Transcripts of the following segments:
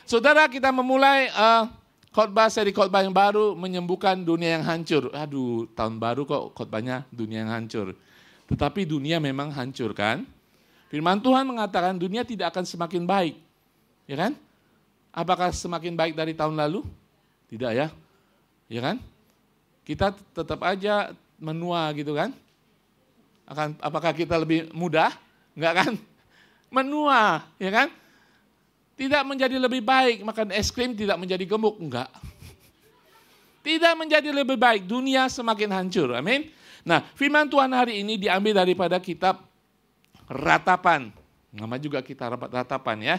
Saudara, kita memulai seri khotbah yang baru, menyembuhkan dunia yang hancur. Aduh, tahun baru kok khotbahnya dunia yang hancur. Tetapi dunia memang hancur kan? Firman Tuhan mengatakan dunia tidak akan semakin baik. Ya kan? Apakah semakin baik dari tahun lalu? Tidak ya. Ya kan? Kita tetap aja menua gitu kan? Apakah kita lebih muda? Enggak kan? Menua, ya kan? Tidak menjadi lebih baik, makan es krim tidak menjadi gemuk, enggak. Tidak menjadi lebih baik, dunia semakin hancur, amin. Nah, firman Tuhan hari ini diambil daripada kitab Ratapan. Nama juga kita Ratapan ya.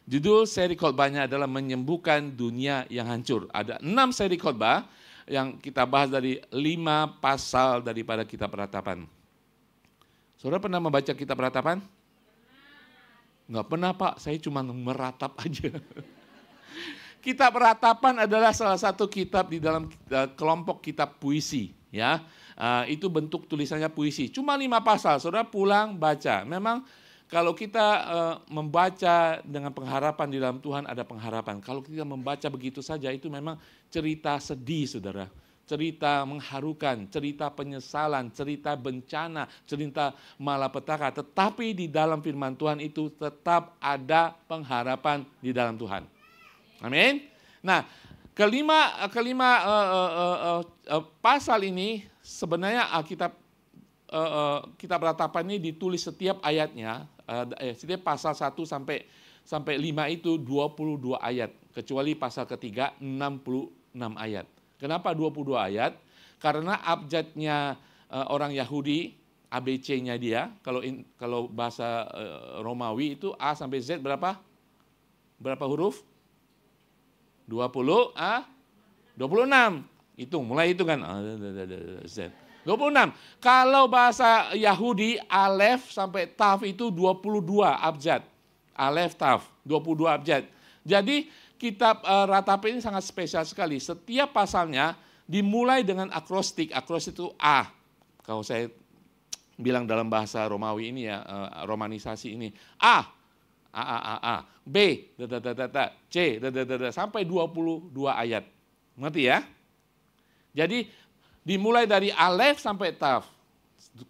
Judul seri khotbahnya adalah menyembuhkan dunia yang hancur. Ada 6 seri khotbah yang kita bahas dari 5 pasal daripada kitab Ratapan. Saudara pernah membaca kitab Ratapan? Enggak pernah Pak, saya cuma meratap aja. Kitab Ratapan adalah salah satu kitab di dalam kelompok kitab puisi. Ya, itu bentuk tulisannya puisi. Cuma 5 pasal, saudara pulang baca. Memang kalau kita membaca dengan pengharapan di dalam Tuhan ada pengharapan. Kalau kita membaca begitu saja itu memang cerita sedih saudara. Cerita mengharukan, cerita penyesalan, cerita bencana, cerita malapetaka. Tetapi di dalam firman Tuhan itu tetap ada pengharapan di dalam Tuhan. Amin. Nah, kelima pasal ini sebenarnya kitab Ratapan ini ditulis setiap ayatnya, setiap pasal 1 sampai 5 itu 22 ayat. Kecuali pasal ketiga 66 ayat. Kenapa 22 ayat? Karena abjadnya orang Yahudi, ABC-nya dia, kalau bahasa Romawi itu A sampai Z berapa? Berapa huruf? 26. Hitung, mulai hitung kan. Z. 26. Kalau bahasa Yahudi, Alef sampai Taf itu 22 abjad. Alef, Taf, 22 abjad. Jadi kitab Ratapan ini sangat spesial sekali. Setiap pasalnya dimulai dengan akrostik. Akrostik itu A. Kalau saya bilang dalam bahasa Romawi ini ya, romanisasi ini. A. B. C. Sampai 22 ayat. Ngerti ya? Jadi dimulai dari Alef sampai Taf.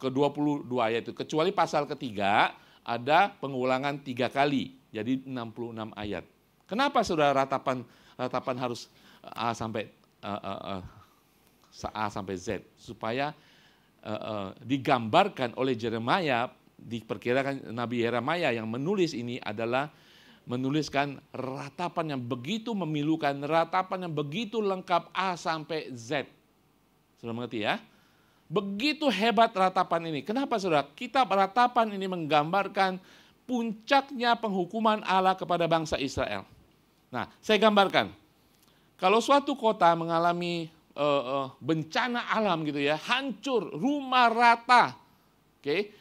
Ke 22 ayat itu. Kecuali pasal ketiga ada pengulangan 3 kali. Jadi 66 ayat. Kenapa saudara ratapan harus A sampai Z? Supaya digambarkan oleh Yeremia, diperkirakan Nabi Yeremia yang menulis ini adalah menuliskan ratapan yang begitu memilukan, ratapan yang begitu lengkap A sampai Z. Sudah mengerti ya? Begitu hebat ratapan ini. Kenapa saudara? Kitab Ratapan ini menggambarkan puncaknya penghukuman Allah kepada bangsa Israel. Nah, saya gambarkan, kalau suatu kota mengalami bencana alam gitu ya, hancur, rumah rata,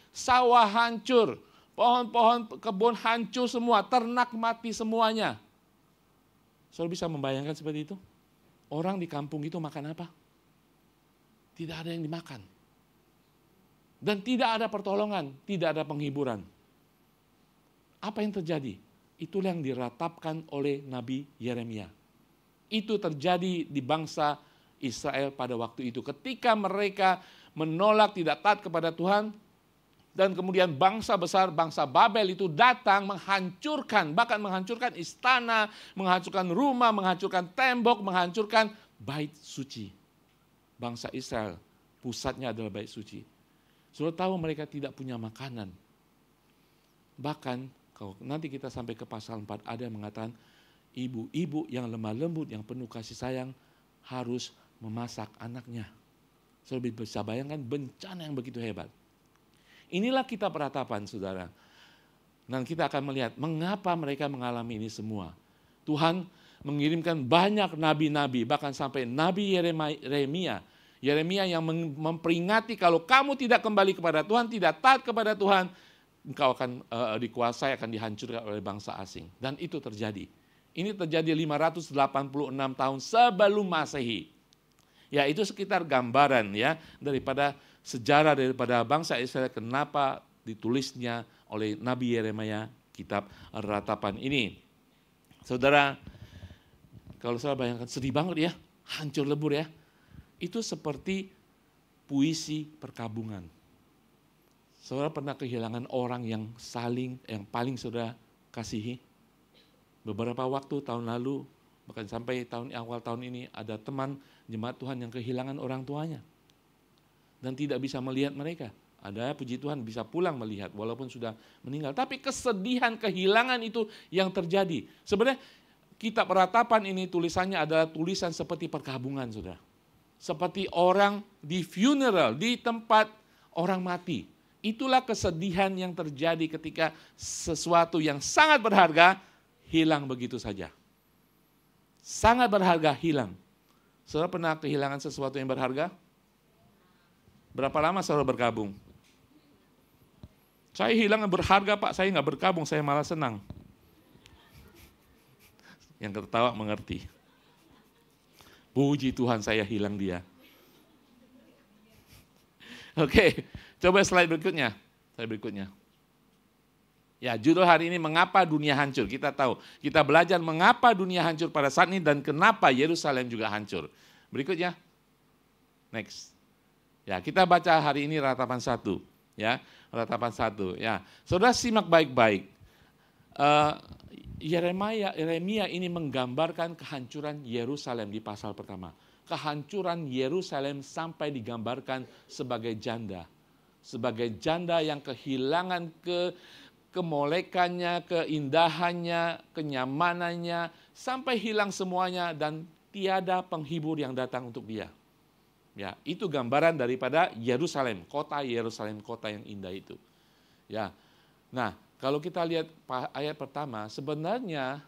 sawah hancur, pohon-pohon kebun hancur semua, ternak mati semuanya. Saudara bisa membayangkan seperti itu? Orang di kampung itu makan apa? Tidak ada yang dimakan. Dan tidak ada pertolongan, tidak ada penghiburan. Apa yang terjadi? Itulah yang diratapkan oleh Nabi Yeremia. Itu terjadi di bangsa Israel pada waktu itu. Ketika mereka menolak, tidak taat kepada Tuhan, dan kemudian bangsa besar, bangsa Babel itu datang menghancurkan, bahkan menghancurkan istana, menghancurkan rumah, menghancurkan tembok, menghancurkan bait suci. Bangsa Israel, pusatnya adalah bait suci. Sudah tahu mereka tidak punya makanan. Bahkan kalau nanti kita sampai ke pasal 4 ada yang mengatakan ibu-ibu yang lemah lembut, yang penuh kasih sayang harus memasak anaknya. Saya lebih bisa bayangkan bencana yang begitu hebat. Inilah kitab Ratapan saudara. Dan kita akan melihat mengapa mereka mengalami ini semua. Tuhan mengirimkan banyak nabi-nabi, bahkan sampai Nabi Yeremia. Yeremia yang memperingati kalau kamu tidak kembali kepada Tuhan, tidak taat kepada Tuhan, engkau akan dikuasai, akan dihancurkan oleh bangsa asing. Dan itu terjadi. Ini terjadi 586 tahun sebelum Masehi. Ya, itu sekitar gambaran ya daripada sejarah daripada bangsa Israel kenapa ditulisnya oleh Nabi Yeremia kitab Ratapan ini. Saudara, Kalau saudara bayangkan, sedih banget ya, hancur lebur ya. Itu seperti puisi perkabungan. Saudara pernah kehilangan orang yang paling saudara kasihi? Beberapa waktu tahun lalu, bahkan sampai awal tahun ini, ada teman jemaat Tuhan yang kehilangan orang tuanya. Dan tidak bisa melihat mereka. Ada puji Tuhan bisa pulang melihat walaupun sudah meninggal. Tapi kesedihan, kehilangan itu yang terjadi. Sebenarnya kitab Ratapan ini tulisannya adalah tulisan seperti perkabungan, saudara. Seperti orang di funeral, di tempat orang mati. Itulah kesedihan yang terjadi ketika sesuatu yang sangat berharga hilang begitu saja. Sangat berharga hilang. Saudara pernah kehilangan sesuatu yang berharga? Berapa lama saudara berkabung? Saya hilang yang berharga Pak, saya nggak berkabung, saya malah senang. Yang tertawa mengerti. Puji Tuhan saya hilang dia. Oke, coba slide berikutnya. Ya, judul hari ini mengapa dunia hancur. Kita tahu, kita belajar mengapa dunia hancur pada saat ini dan kenapa Yerusalem juga hancur. Berikutnya. Next. Ya, kita baca hari ini Ratapan 1, ya. Ratapan 1, ya. Saudara simak baik-baik. Yeremia ini menggambarkan kehancuran Yerusalem di pasal pertama. Kehancuran Yerusalem sampai digambarkan sebagai janda. Sebagai janda yang kehilangan kemolekannya, keindahannya, kenyamanannya, sampai hilang semuanya dan tiada penghibur yang datang untuk dia. Ya, itu gambaran daripada Yerusalem, kota Yerusalem, kota yang indah itu. Ya. Nah, kalau kita lihat ayat pertama, sebenarnya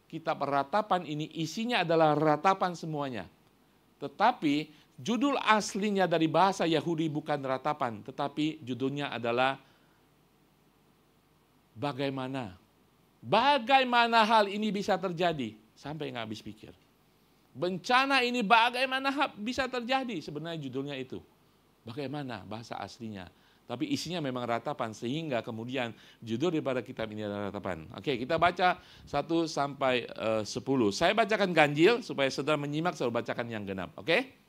kitab Ratapan ini isinya adalah ratapan semuanya. Tetapi judul aslinya dari bahasa Yahudi bukan ratapan, tetapi judulnya adalah bagaimana hal ini bisa terjadi, sampai nggak habis pikir. Bencana ini bagaimana bisa terjadi, sebenarnya judulnya itu. Bagaimana bahasa aslinya. Tapi isinya memang ratapan, sehingga kemudian judul daripada kitab ini adalah ratapan. Oke, kita baca 1 sampai 10. Saya bacakan ganjil, supaya saudara menyimak, saudara bacakan yang genap. Oke?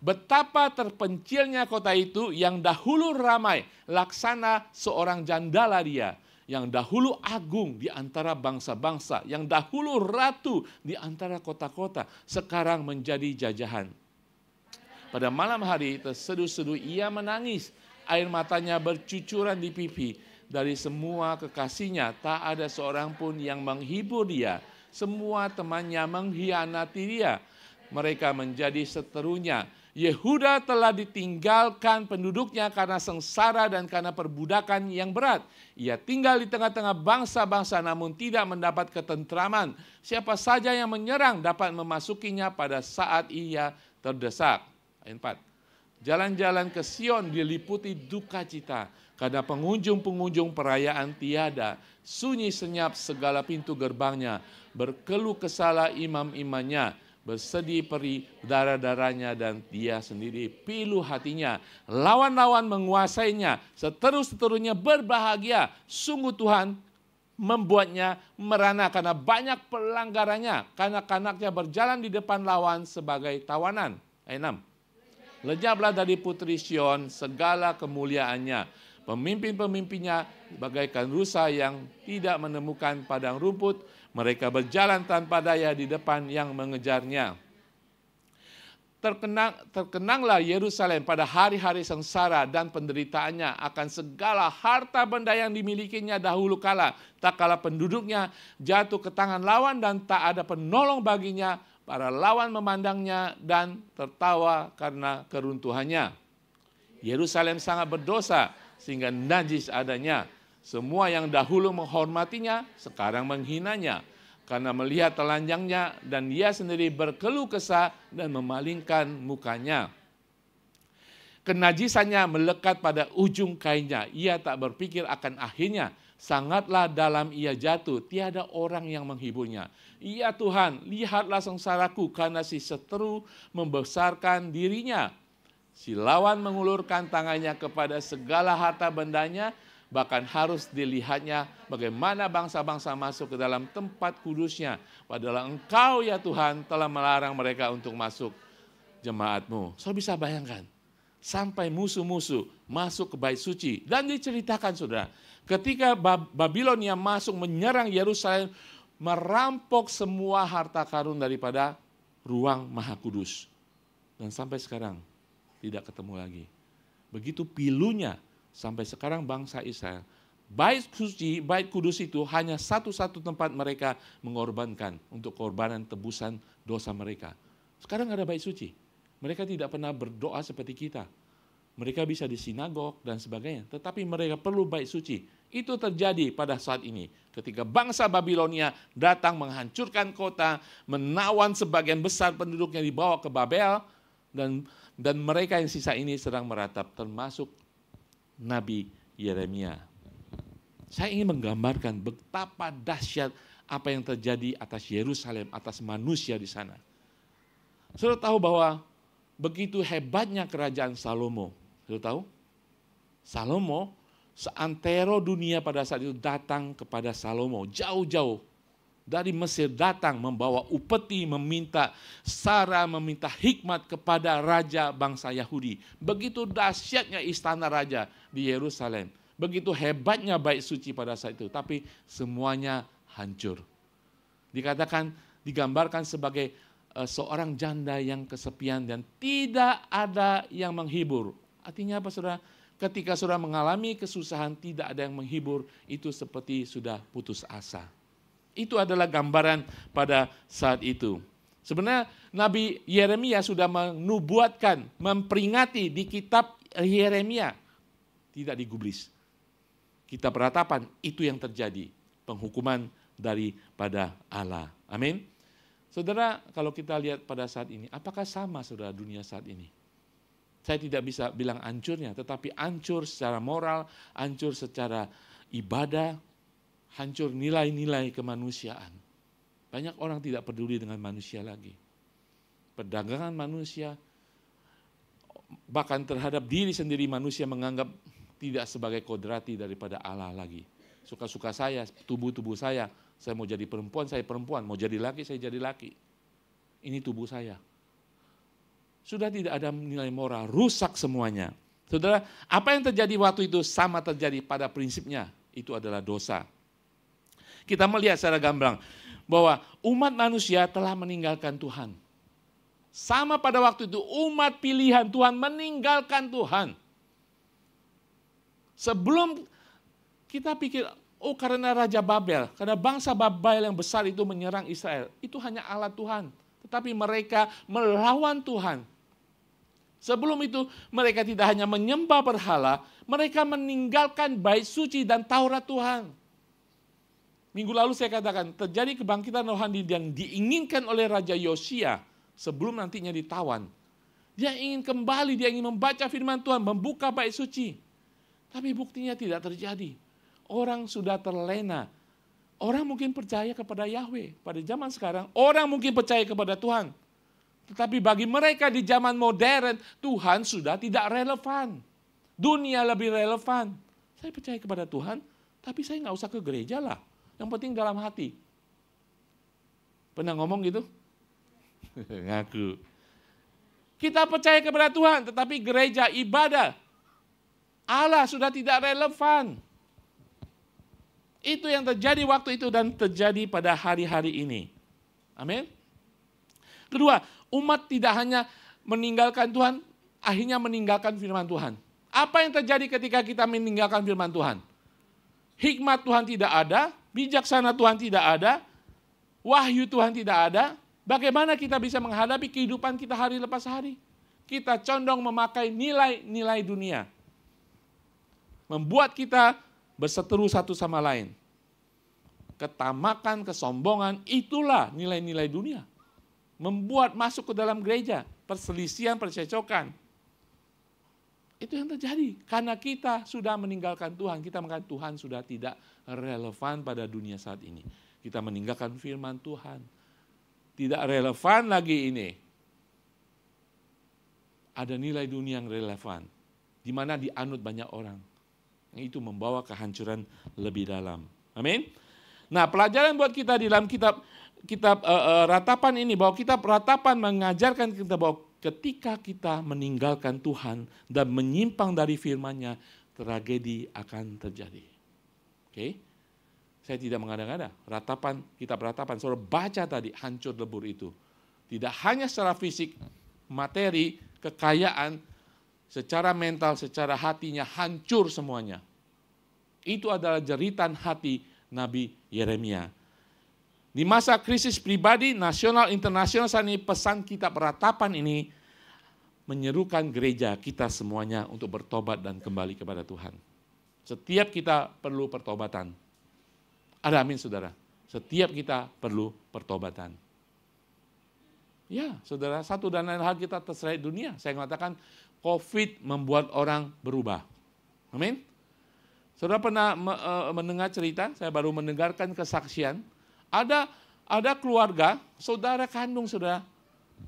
Betapa terpencilnya kota itu yang dahulu ramai, laksana seorang jandala dia. Yang dahulu agung di antara bangsa-bangsa, yang dahulu ratu di antara kota-kota, sekarang menjadi jajahan. Pada malam hari terseduh-seduh ia menangis, air matanya bercucuran di pipi. Dari semua kekasihnya tak ada seorang pun yang menghibur dia. Semua temannya mengkhianati dia. Mereka menjadi seterunya. Yehuda telah ditinggalkan penduduknya karena sengsara dan karena perbudakan yang berat. Ia tinggal di tengah-tengah bangsa-bangsa namun tidak mendapat ketentraman. Siapa saja yang menyerang dapat memasukinya pada saat ia terdesak. Ayat 4. Jalan-jalan ke Sion diliputi duka cita karena pengunjung-pengunjung perayaan tiada. Sunyi senyap segala pintu gerbangnya. Berkeluh kesala imam-imannya. Bersedih perih darah-darahnya dan dia sendiri pilu hatinya. Lawan-lawan menguasainya, seteru-seterunya berbahagia. Sungguh Tuhan membuatnya merana karena banyak pelanggarannya. Kanak-kanaknya berjalan di depan lawan sebagai tawanan. Ayat 6. Lejaplah dari putri Sion segala kemuliaannya. Pemimpin-pemimpinnya bagaikan rusa yang tidak menemukan padang rumput. Mereka berjalan tanpa daya di depan yang mengejarnya. Terkenanglah Yerusalem pada hari-hari sengsara dan penderitaannya akan segala harta benda yang dimilikinya dahulu kala. Tak kala penduduknya jatuh ke tangan lawan dan tak ada penolong baginya. Para lawan memandangnya dan tertawa karena keruntuhannya. Yerusalem sangat berdosa sehingga najis adanya. Semua yang dahulu menghormatinya, sekarang menghinanya. Karena melihat telanjangnya dan dia sendiri berkeluh kesah dan memalingkan mukanya. Kenajisannya melekat pada ujung kainnya. Ia tak berpikir akan akhirnya. Sangatlah dalam ia jatuh, tiada orang yang menghiburnya. Ya Tuhan, lihatlah sengsaraku karena si seteru membesarkan dirinya. Si lawan mengulurkan tangannya kepada segala harta bendanya, Bahkan harus dilihatnya bagaimana bangsa-bangsa masuk ke dalam tempat kudusnya. Padahal Engkau ya Tuhan telah melarang mereka untuk masuk jemaat-Mu. Saudara bisa bayangkan, sampai musuh-musuh masuk ke bait suci. Dan diceritakan saudara, ketika Babilonia masuk menyerang Yerusalem, merampok semua harta karun daripada ruang Maha Kudus. Dan sampai sekarang tidak ketemu lagi. Begitu pilunya sampai sekarang bangsa Israel. Bait suci, bait kudus itu hanya satu-satu tempat mereka mengorbankan untuk korbanan tebusan dosa mereka. Sekarang ada bait suci. Mereka tidak pernah berdoa seperti kita. Mereka bisa di sinagog dan sebagainya. Tetapi mereka perlu bait suci. Itu terjadi pada saat ini. Ketika bangsa Babilonia datang menghancurkan kota, menawan sebagian besar penduduknya dibawa ke Babel, dan mereka yang sisa ini sedang meratap, termasuk Nabi Yeremia. Saya ingin menggambarkan betapa dahsyat apa yang terjadi atas Yerusalem, atas manusia di sana. Saudara tahu bahwa begitu hebatnya kerajaan Salomo. Saudara tahu? Salomo, seantero dunia pada saat itu datang kepada Salomo. Jauh-jauh dari Mesir datang membawa upeti, meminta sara, meminta hikmat kepada raja bangsa Yahudi. Begitu dahsyatnya istana raja di Yerusalem. Begitu hebatnya bait suci pada saat itu. Tapi semuanya hancur. Dikatakan, digambarkan sebagai seorang janda yang kesepian dan tidak ada yang menghibur. Artinya apa saudara? Ketika saudara mengalami kesusahan, tidak ada yang menghibur, itu seperti sudah putus asa. Itu adalah gambaran pada saat itu. Sebenarnya Nabi Yeremia sudah menubuatkan, memperingati di kitab Yeremia. Tidak digubris. Kitab Ratapan, itu yang terjadi. Penghukuman daripada Allah. Amin. Saudara, kalau kita lihat pada saat ini, apakah sama saudara dunia saat ini? Saya tidak bisa bilang hancurnya, tetapi hancur secara moral, hancur secara ibadah, hancur nilai-nilai kemanusiaan. Banyak orang tidak peduli dengan manusia lagi. Perdagangan manusia, bahkan terhadap diri sendiri manusia menganggap tidak sebagai kodrati daripada Allah lagi. Suka-suka saya, tubuh-tubuh saya mau jadi perempuan, saya perempuan, mau jadi laki, saya jadi laki. Ini tubuh saya. Sudah tidak ada nilai moral, rusak semuanya. Saudara, apa yang terjadi waktu itu sama terjadi pada prinsipnya, itu adalah dosa. Kita melihat secara gamblang bahwa umat manusia telah meninggalkan Tuhan. Sama pada waktu itu umat pilihan Tuhan meninggalkan Tuhan. Sebelum kita pikir, oh karena Raja Babel, karena bangsa Babel yang besar itu menyerang Israel, itu hanya Allah Tuhan. Tetapi mereka melawan Tuhan. Sebelum itu mereka tidak hanya menyembah berhala, mereka meninggalkan bait suci dan Taurat Tuhan. Minggu lalu saya katakan, terjadi kebangkitan rohani yang diinginkan oleh Raja Yosia sebelum nantinya ditawan. Dia ingin kembali, dia ingin membaca firman Tuhan, membuka bait suci. Tapi buktinya tidak terjadi. Orang sudah terlena. Orang mungkin percaya kepada Yahweh. Pada zaman sekarang, orang mungkin percaya kepada Tuhan. Tetapi bagi mereka di zaman modern, Tuhan sudah tidak relevan. Dunia lebih relevan. Saya percaya kepada Tuhan, tapi saya nggak usah ke gereja lah. Yang penting dalam hati. Pernah ngomong gitu? Ngaku. Kita percaya kepada Tuhan, tetapi gereja ibadah Allah sudah tidak relevan. Itu yang terjadi waktu itu dan terjadi pada hari-hari ini. Amin. Kedua, umat tidak hanya meninggalkan Tuhan, akhirnya meninggalkan firman Tuhan. Apa yang terjadi ketika kita meninggalkan firman Tuhan? Hikmat Tuhan tidak ada, bijaksana Tuhan tidak ada, wahyu Tuhan tidak ada. Bagaimana kita bisa menghadapi kehidupan kita hari lepas hari? Kita condong memakai nilai-nilai dunia. Membuat kita berseteru satu sama lain. Ketamakan, kesombongan, itulah nilai-nilai dunia. Membuat masuk ke dalam gereja, perselisihan, percecokan. Itu yang terjadi. Karena kita sudah meninggalkan Tuhan. Kita mengatakan Tuhan sudah tidak relevan pada dunia saat ini. Kita meninggalkan firman Tuhan. Tidak relevan lagi ini. Ada nilai dunia yang relevan. Di mana dianut banyak orang. Itu membawa kehancuran lebih dalam. Amin. Nah, pelajaran buat kita di dalam kitab Ratapan ini, bahwa kitab Ratapan mengajarkan kita bahwa ketika kita meninggalkan Tuhan dan menyimpang dari firman-Nya, tragedi akan terjadi. Oke? Saya tidak mengada-ngada. Kitab Ratapan, saudara baca tadi, hancur lebur itu. Tidak hanya secara fisik, materi, kekayaan, secara mental, secara hatinya hancur semuanya. Itu adalah jeritan hati Nabi Yeremia. Di masa krisis pribadi, nasional, internasional saat ini, pesan kitab Ratapan ini menyerukan gereja kita semuanya untuk bertobat dan kembali kepada Tuhan. Setiap kita perlu pertobatan. Ada amin, saudara? Setiap kita perlu pertobatan. Ya, saudara, satu dan lain hal kita terserai dunia. Saya mengatakan COVID membuat orang berubah. Amin. Saudara pernah mendengar cerita, saya baru mendengarkan kesaksian. Ada keluarga, saudara kandung saudara,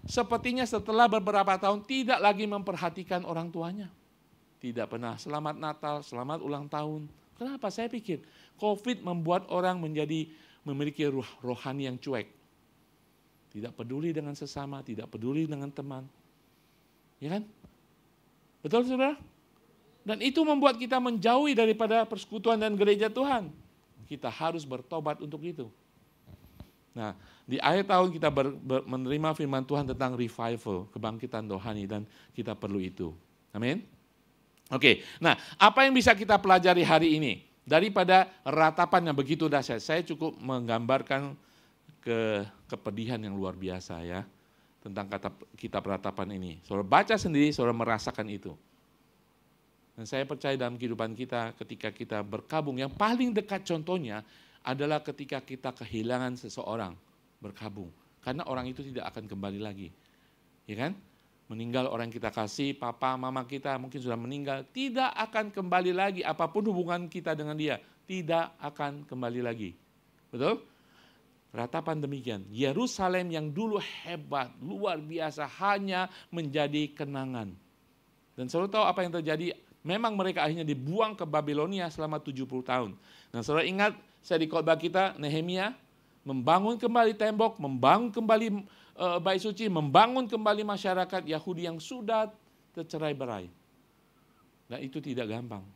sepertinya setelah beberapa tahun tidak lagi memperhatikan orang tuanya. Tidak pernah selamat Natal, selamat ulang tahun. Kenapa? Saya pikir COVID membuat orang memiliki rohani yang cuek. Tidak peduli dengan sesama, tidak peduli dengan teman. Ya kan? Betul saudara? Dan itu membuat kita menjauhi daripada persekutuan dan gereja Tuhan. Kita harus bertobat untuk itu. Nah, di akhir tahun kita menerima firman Tuhan tentang revival, kebangkitan rohani, dan kita perlu itu. Amin. Oke, nah apa yang bisa kita pelajari hari ini? Daripada ratapan yang begitu dahsyat, saya cukup menggambarkan kepedihan yang luar biasa ya, tentang kitab Ratapan ini. Saudara baca sendiri, saudara merasakan itu. Dan saya percaya dalam kehidupan kita, ketika kita berkabung, yang paling dekat contohnya adalah ketika kita kehilangan seseorang berkabung. Karena orang itu tidak akan kembali lagi. Ya kan? Meninggal orang yang kita kasih, papa, mama kita mungkin sudah meninggal, tidak akan kembali lagi. Apapun hubungan kita dengan dia, tidak akan kembali lagi. Betul? Ratapan demikian. Yerusalem yang dulu hebat, luar biasa, hanya menjadi kenangan. Dan saudara tahu apa yang terjadi? Memang mereka akhirnya dibuang ke Babilonia selama 70 tahun. Nah, saudara ingat, saya di khotbah kita, Nehemia membangun kembali tembok, membangun kembali bait suci, membangun kembali masyarakat Yahudi yang sudah tercerai-berai. Nah, itu tidak gampang.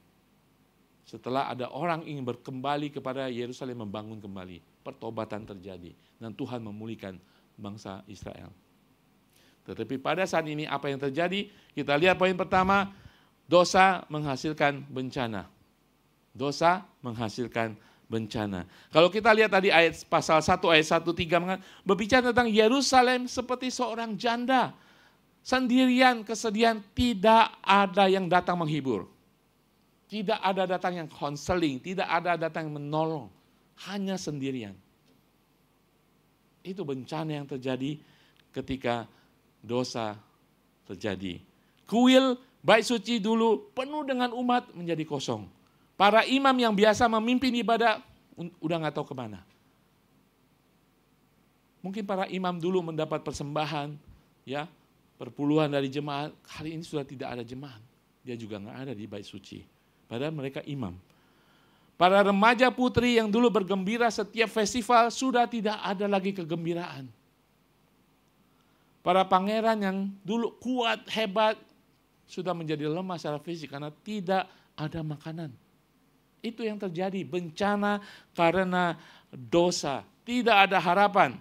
Setelah ada orang ingin berkembali kepada Yerusalem, membangun kembali, pertobatan terjadi dan Tuhan memulihkan bangsa Israel. Tetapi pada saat ini apa yang terjadi? Kita lihat poin pertama, dosa menghasilkan bencana. Dosa menghasilkan bencana. Kalau kita lihat tadi ayat pasal 1 ayat 1-3 berbicara tentang Yerusalem seperti seorang janda. Sendirian, kesedihan, tidak ada yang datang menghibur. Tidak ada datang yang konseling, tidak ada datang yang menolong. Hanya sendirian. Itu bencana yang terjadi ketika dosa terjadi. Kuil bait suci dulu penuh dengan umat menjadi kosong. Para imam yang biasa memimpin ibadah udah nggak tahu kemana. Mungkin para imam dulu mendapat persembahan, ya perpuluhan dari jemaat. Kali ini sudah tidak ada jemaat. Dia juga nggak ada di bait suci. Padahal mereka imam. Para remaja putri yang dulu bergembira setiap festival sudah tidak ada lagi kegembiraan. Para pangeran yang dulu kuat, hebat, sudah menjadi lemah secara fisik karena tidak ada makanan. Itu yang terjadi, bencana karena dosa. Tidak ada harapan,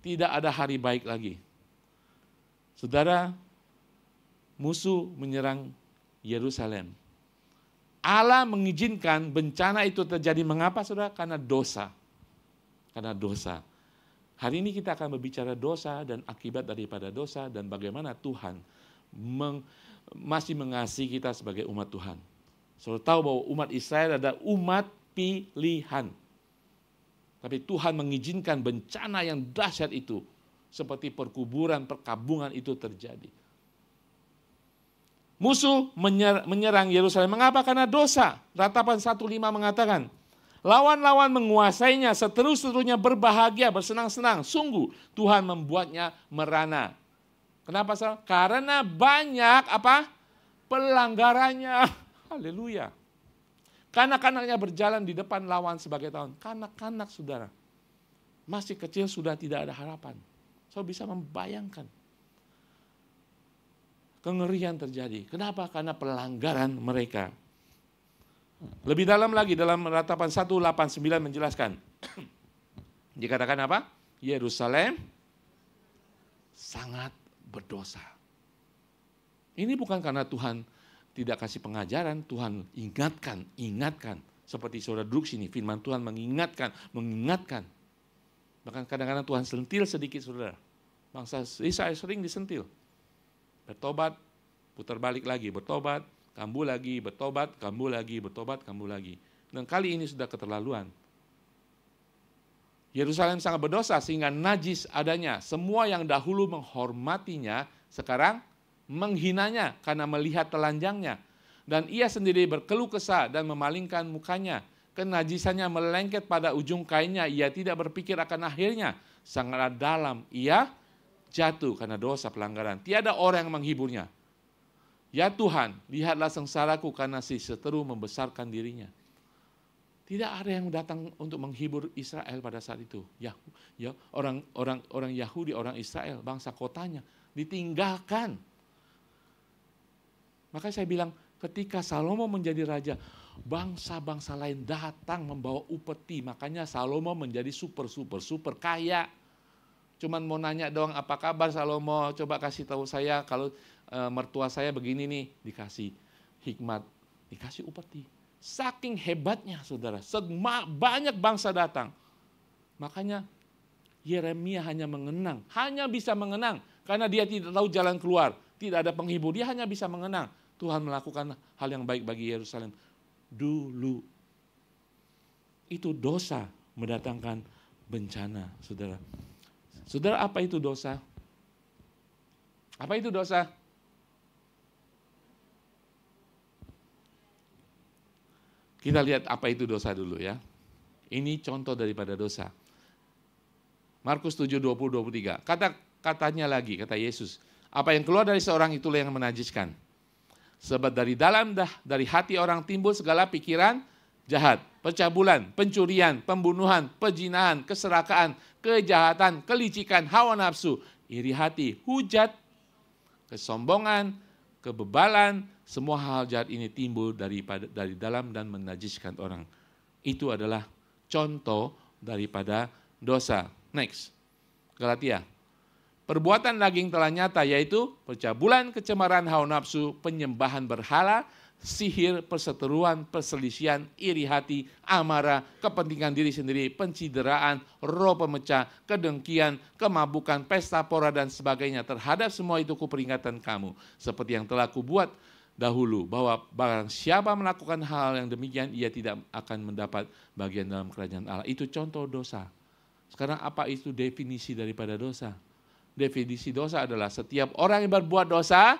tidak ada hari baik lagi. Saudara, musuh menyerang Yerusalem. Allah mengizinkan bencana itu terjadi. Mengapa saudara? Karena dosa. Karena dosa. Hari ini kita akan berbicara dosa dan akibat daripada dosa dan bagaimana Tuhan masih mengasihi kita sebagai umat Tuhan. Saudara tahu bahwa umat Israel adalah umat pilihan. Tapi Tuhan mengizinkan bencana yang dahsyat itu seperti perkuburan, perkabungan itu terjadi. Musuh menyerang Yerusalem. Mengapa? Karena dosa. Ratapan 1:5 mengatakan, lawan-lawan menguasainya, seterus-terusnya berbahagia, bersenang-senang. Sungguh Tuhan membuatnya merana. Kenapa? Karena banyak pelanggarannya. Haleluya. Kanak-kanaknya berjalan di depan lawan sebagai tawan. Kanak-kanak saudara. Masih kecil sudah tidak ada harapan. Saya bisa membayangkan. Kengerian terjadi. Kenapa? Karena pelanggaran mereka. Lebih dalam lagi dalam Ratapan 1:8-9 menjelaskan. Dikatakan apa? Yerusalem sangat berdosa. Ini bukan karena Tuhan tidak kasih pengajaran, Tuhan ingatkan. Seperti saudara duduk sini, firman Tuhan mengingatkan. Bahkan kadang-kadang Tuhan sentil sedikit saudara. Bangsa Israel sering disentil. Bertobat, putar balik lagi, bertobat, kambuh lagi, bertobat, kambuh lagi, bertobat, kambuh lagi. Dan kali ini sudah keterlaluan. Yerusalem sangat berdosa sehingga najis adanya. Semua yang dahulu menghormatinya, sekarang menghinanya karena melihat telanjangnya. Dan ia sendiri berkeluh kesah dan memalingkan mukanya. Kenajisannya melengket pada ujung kainnya, ia tidak berpikir akan akhirnya. Sangatlah dalam, ia jatuh karena dosa pelanggaran. Tiada orang yang menghiburnya. Ya Tuhan, lihatlah sengsaraku karena si seteru membesarkan dirinya. Tidak ada yang datang untuk menghibur Israel pada saat itu. Orang Yahudi, orang Israel, bangsa kotanya ditinggalkan. Maka saya bilang, ketika Salomo menjadi raja, bangsa-bangsa lain datang membawa upeti. Makanya Salomo menjadi super kaya. Cuman mau nanya doang, apa kabar Salomo? Coba kasih tahu saya kalau mertua saya begini nih, dikasih hikmat, dikasih upeti. Saking hebatnya saudara, banyak bangsa datang. Makanya Yeremia hanya bisa mengenang. Karena dia tidak tahu jalan keluar, tidak ada penghibur, dia hanya bisa mengenang. Tuhan melakukan hal yang baik bagi Yerusalem dulu. Itu dosa mendatangkan bencana, saudara. Saudara, apa itu dosa? Apa itu dosa? Kita lihat apa itu dosa dulu ya. Ini contoh daripada dosa. Markus 7:20-23. Katanya lagi, kata Yesus, apa yang keluar dari seorang itulah yang menajiskan. Sebab dari dalam dari hati orang timbul segala pikiran jahat, pencabulan, pencurian, pembunuhan, pezinahan, keserakahan, kejahatan, kelicikan, hawa nafsu, iri hati, hujat, kesombongan, kebebalan, semua hal jahat ini timbul dari dalam dan menajiskan orang. Itu adalah contoh daripada dosa. Next, Galatia. Perbuatan daging telah nyata, yaitu pencabulan, kecemaran, hawa nafsu, penyembahan berhala, sihir, perseteruan, perselisihan, iri hati, amarah, kepentingan diri sendiri, pencideraan, roh pemecah, kedengkian, kemabukan, pesta pora dan sebagainya. Terhadap semua itu kuperingatkan kamu, seperti yang telah kubuat dahulu, bahwa barang siapa melakukan hal yang demikian, ia tidak akan mendapat bagian dalam kerajaan Allah. Itu contoh dosa. Sekarang apa itu definisi daripada dosa? Definisi dosa adalah setiap orang yang berbuat dosa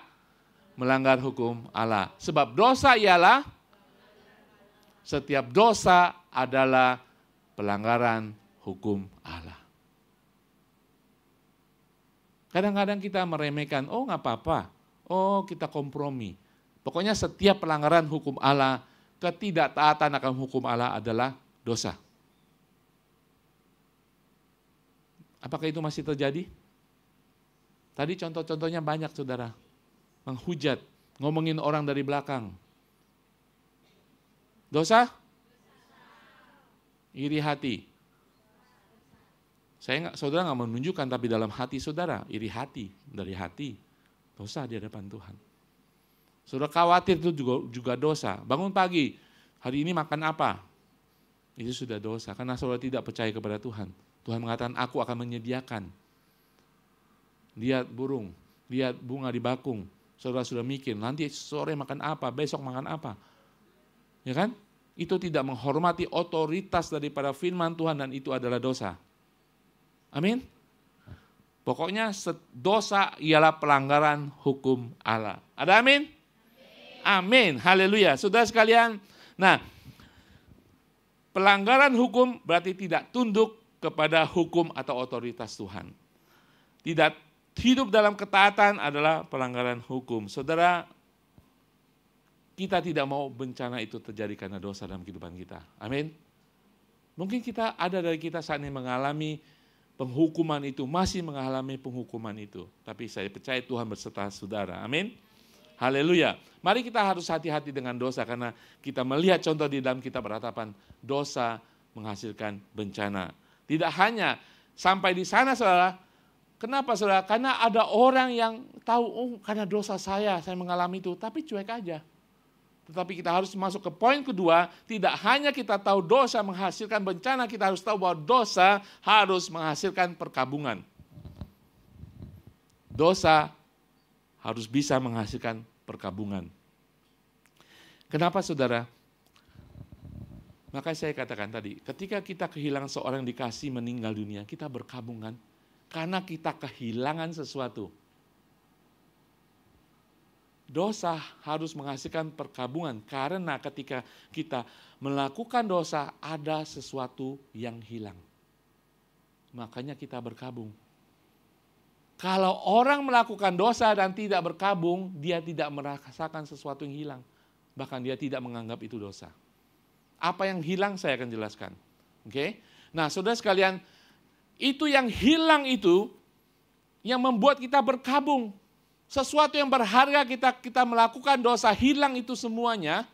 melanggar hukum Allah. Sebab dosa ialah, setiap dosa adalah pelanggaran hukum Allah. Kadang-kadang kita meremehkan, oh nggak apa-apa, oh kita kompromi. Pokoknya setiap pelanggaran hukum Allah, ketidaktaatan akan hukum Allah adalah dosa. Apakah itu masih terjadi? Tadi contoh-contohnya banyak saudara. Menghujat, ngomongin orang dari belakang. Dosa? Iri hati. Saudara nggak menunjukkan, tapi dalam hati saudara, iri hati, dari hati. Dosa di hadapan Tuhan. Saudara khawatir itu juga dosa. Bangun pagi, hari ini makan apa? Itu sudah dosa, karena saudara tidak percaya kepada Tuhan. Tuhan mengatakan, aku akan menyediakan. Lihat burung, lihat bunga di bakung. Saudara sudah mikir, nanti sore makan apa, besok makan apa. Ya kan? Itu tidak menghormati otoritas daripada firman Tuhan dan itu adalah dosa. Amin? Pokoknya dosa ialah pelanggaran hukum Allah. Ada amin? Amin. Haleluya. Saudara sekalian, nah, pelanggaran hukum berarti tidak tunduk kepada hukum atau otoritas Tuhan. Tidak hidup dalam ketaatan adalah pelanggaran hukum. Saudara, kita tidak mau bencana itu terjadi karena dosa dalam kehidupan kita. Amin. Mungkin ada dari kita saat ini mengalami penghukuman itu, masih mengalami penghukuman itu. Tapi saya percaya Tuhan berserta saudara. Amin. Haleluya. Mari kita harus hati-hati dengan dosa karena kita melihat contoh di dalam kitab Ratapan, dosa menghasilkan bencana. Tidak hanya sampai di sana saudara. Kenapa saudara? Karena ada orang yang tahu, karena dosa saya mengalami itu, tapi cuek aja. Tetapi kita harus masuk ke poin kedua, tidak hanya kita tahu dosa menghasilkan bencana, kita harus tahu bahwa dosa harus menghasilkan perkabungan. Dosa harus bisa menghasilkan perkabungan. Kenapa saudara? Maka saya katakan tadi, ketika kita kehilangan seorang dikasih meninggal dunia, kita berkabungan. Karena kita kehilangan sesuatu. Dosa harus menghasilkan perkabungan karena ketika kita melakukan dosa ada sesuatu yang hilang. Makanya kita berkabung. Kalau orang melakukan dosa dan tidak berkabung, dia tidak merasakan sesuatu yang hilang. Bahkan dia tidak menganggap itu dosa. Apa yang hilang saya akan jelaskan. Oke? Nah, saudara sekalian, itu yang hilang itu yang membuat kita berkabung. Sesuatu yang berharga kita melakukan dosa, hilang itu semuanya,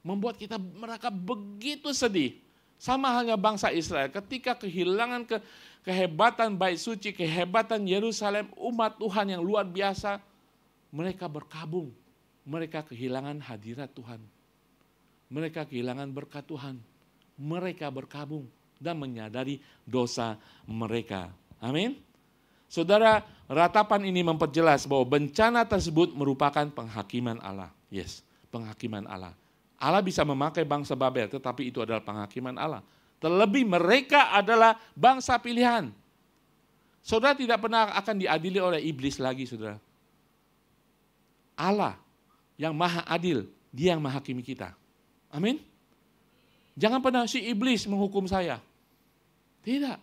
membuat mereka begitu sedih. Sama halnya bangsa Israel, ketika kehilangan kehebatan bait suci, kehebatan Yerusalem, umat Tuhan yang luar biasa, mereka berkabung. Mereka kehilangan hadirat Tuhan. Mereka kehilangan berkat Tuhan. Mereka berkabung dan menyadari dosa mereka. Amin. Saudara, Ratapan ini memperjelas bahwa bencana tersebut merupakan penghakiman Allah. Yes, penghakiman Allah. Allah bisa memakai bangsa Babel, tetapi itu adalah penghakiman Allah. Terlebih mereka adalah bangsa pilihan. Saudara tidak pernah akan diadili oleh iblis lagi, saudara. Allah yang maha adil, dia yang menghakimi kita. Amin. Jangan pernah si iblis menghukum saya. Tidak.